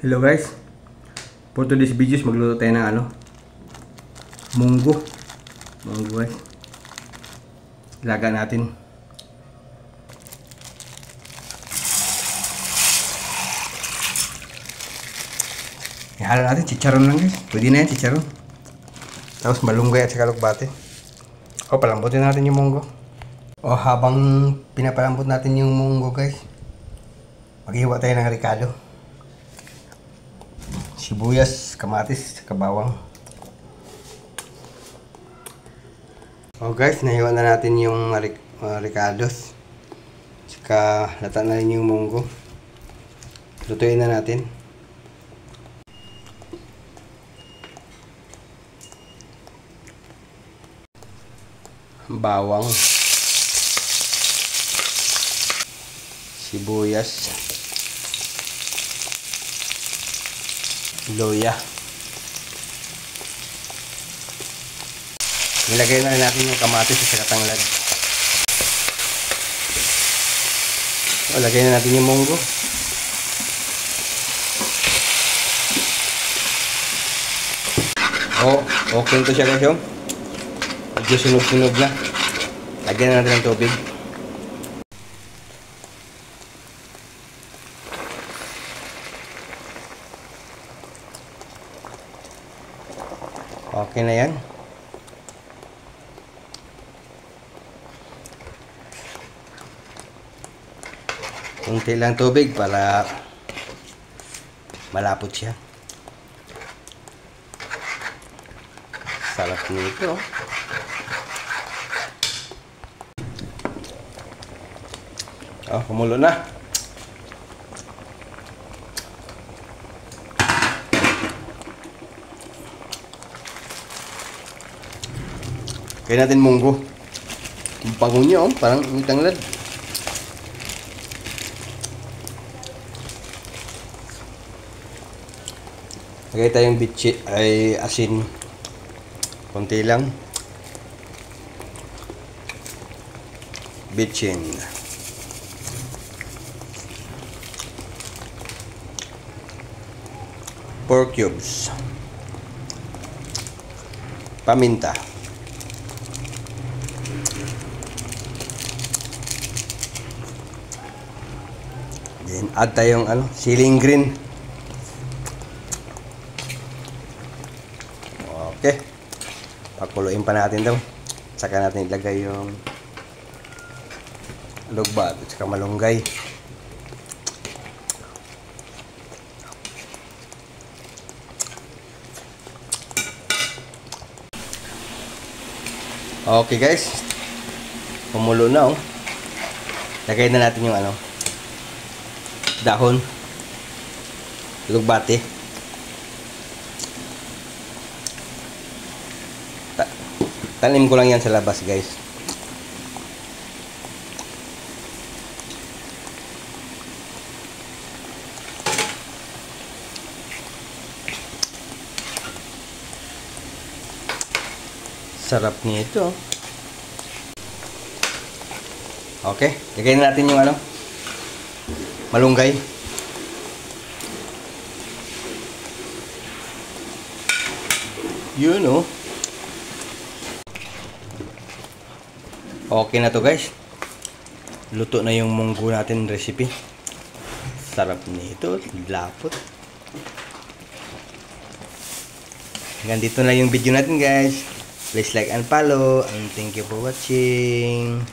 Hello guys, for today's videos magluto tayo ng munggo guys. Ilaga natin. Ihalo natin chicharon lang guys. Pwede na yan chicharon. Tapos malunggay at saka lukbate. Palambutin natin yung munggo. Habang pinapalambot natin yung munggo guys, maghiwa tayo ng ricado. Sibuyas, kamatis, kabawang. Guys, nahiwa na natin yung ricados. Saka lata na rin yung munggo. Lutuin na natin. Bawang, sibuyas, luya. Nilagay na natin yung kamatis sa katanglad. Lagay na natin yung munggo. Okay ito siya guys. Medyo sunog-sunog na. Lagyan na natin ng tubig. Okay na yan. Kunti lang tubig para malapot siya. Sarap nito. Kumulo na. Kaya natin munggo. Ang bango niya, parang may tanglad. Lagay tayong asin. Konti lang. Bitchin. Pork cubes. Paminta. Then add tayong siling green. Okay. Pakuluin pa natin daw. Saka natin ilagay yung lugbat at saka malunggay. Okay guys. Kumulo na Lagay na natin yung dahon. Lugbate. Tanim ko lang yan sa labas guys. Sarap nito. Okay, lagay na natin yung malunggay. Yun Okay na to guys. Luto na yung munggo natin recipe. Sarap nito, lapot. Hanggang dito na yung video natin guys. Please like and follow and thank you for watching.